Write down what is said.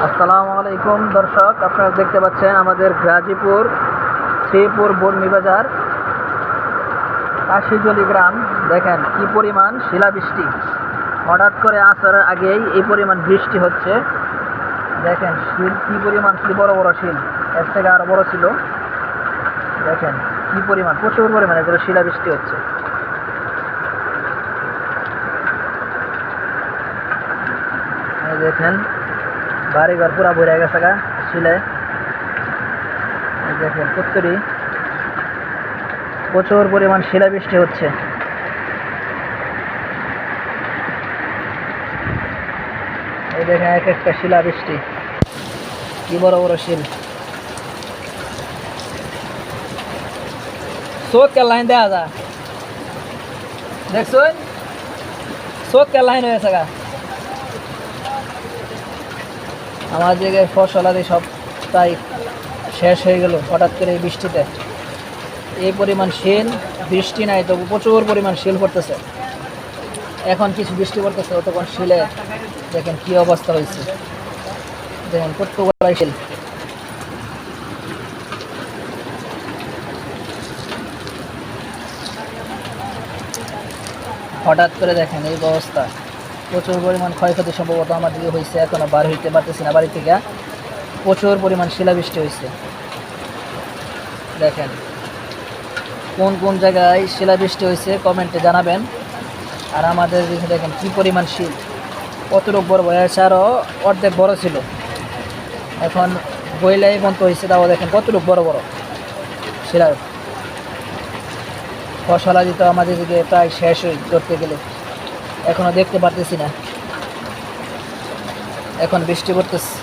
আসসালামু আলাইকুম দর্শক, আপনারা দেখতে পাচ্ছেন আমাদের গাজীপুর শ্রীপুর বর্মি বাজার কাশিজলি গ্রাম। দেখেন কি পরিমাণ শিলাবৃষ্টি, হঠাৎ করে আসরের আগেই এই পরিমাণ বৃষ্টি হচ্ছে। দেখেন শিল কি পরিমাণ, কি বড় বড় শিল, এর থেকে আরো বড় ছিল। দেখেন কি পরিমাণ, প্রচুর পরিমাণে করে শিলাবৃষ্টি হচ্ছে। এই দেখেন বাড়িঘর পুরা ভরে গেছে গা শিলে। দেখেন প্রত্যেকটি প্রচুর পরিমাণ শিলাবৃষ্টি হচ্ছে। এই দেখেন এক একটা শিলাবৃষ্টি, কি বড় বড় শিল। চোখের লাইন দেওয়া যা, দেখছো চোখের লাইন হয়েছে গা। আমার জায়গায় ফসল আদি সব প্রায় শেষ হয়ে গেল হঠাৎ করে এই বৃষ্টিতে। এই পরিমাণ শিল, বৃষ্টি নাই তবু প্রচুর পরিমাণ শিল পড়তেছে। এখন কিছু বৃষ্টি পড়তেছে, তখন শিলে দেখেন কি অবস্থা হয়েছে। দেখেন কতগুলো শিল। হঠাৎ করে দেখেন এই অবস্থা, প্রচুর পরিমাণ ক্ষয়ক্ষতি সম্ভবত আমার দিকে হয়েছে। এখনো বার হইতে পারতেছি না বাড়ি থেকে, প্রচুর পরিমাণ শিলাবৃষ্টি হয়েছে। দেখেন কোন কোন জায়গায় শিলাবৃষ্টি হয়েছে কমেন্টে জানাবেন। আর আমাদের দেখেন কি পরিমাণ শিল, কতটুকু বড় বড় আছে, আরও অর্ধেক বড় ছিল, এখন বইলাই বন্ধ হয়েছে। তাও দেখেন কতটুকু বড় বড় শিলা। ফসলা দিতে আমাদের দিকে প্রায় শেষ হয়ে ধরতে গেলে, এখনো দেখতে পারতেছি না। এখন বৃষ্টি পড়তেছে।